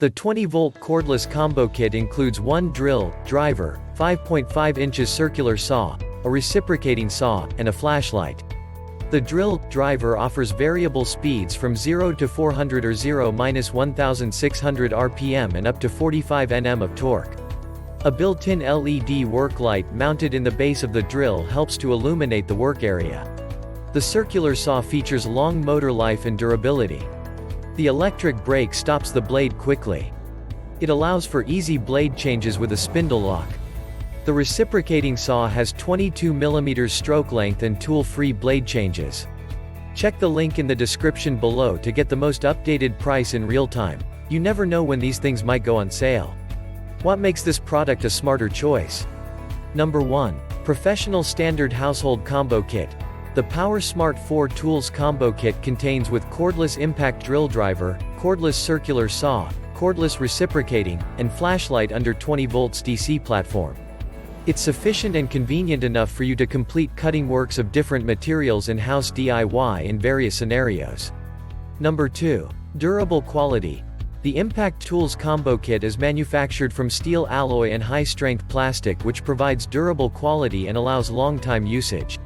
The 20V cordless combo kit includes one drill, driver, 5.5 inches circular saw, a reciprocating saw, and a flashlight. The drill driver offers variable speeds from 0 to 400 or 0-1600 RPM and up to 45 Nm of torque. A built-in LED work light mounted in the base of the drill helps to illuminate the work area. The circular saw features long motor life and durability. The electric brake stops the blade quickly. It allows for easy blade changes with a spindle lock. The reciprocating saw has 22 mm stroke length and tool-free blade changes. Check the link in the description below to get the most updated price in real time. You never know when these things might go on sale. What makes this product a smarter choice? Number 1. Professional Standard Household Combo Kit. The PowerSmart 4 Tools Combo Kit contains with cordless impact drill driver, cordless circular saw, cordless reciprocating, and flashlight under 20 volts DC platform. It's sufficient and convenient enough for you to complete cutting works of different materials in-house DIY in various scenarios. Number 2. Durable quality. The Impact Tools Combo Kit is manufactured from steel alloy and high-strength plastic, which provides durable quality and allows long-time usage.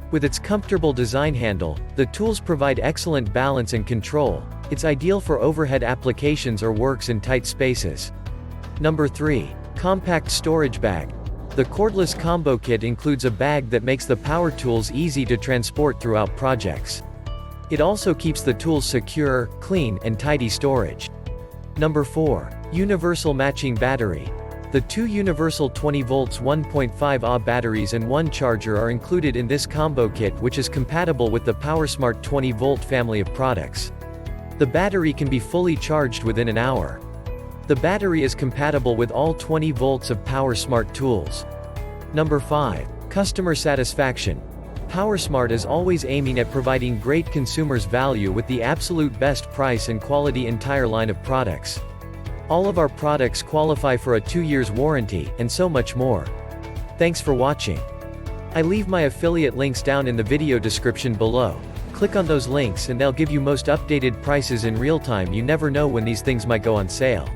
With its comfortable design handle, the tools provide excellent balance and control. It's ideal for overhead applications or works in tight spaces. Number 3. Compact Storage Bag. The cordless combo kit includes a bag that makes the power tools easy to transport throughout projects. It also keeps the tools secure, clean, and tidy storage. Number 4. Universal Matching Battery. The two universal 20 volts 1.5 Ah batteries and one charger are included in this combo kit, which is compatible with the PowerSmart 20 volt family of products. The battery can be fully charged within an hour. The battery is compatible with all 20 volts of PowerSmart tools. Number 5. Customer satisfaction. PowerSmart is always aiming at providing great consumers value with the absolute best price and quality entire line of products. All of our products qualify for a 2-year warranty, and so much more. Thanks for watching. I leave my affiliate links down in the video description below. Click on those links and they'll give you most updated prices in real time. You never know when these things might go on sale.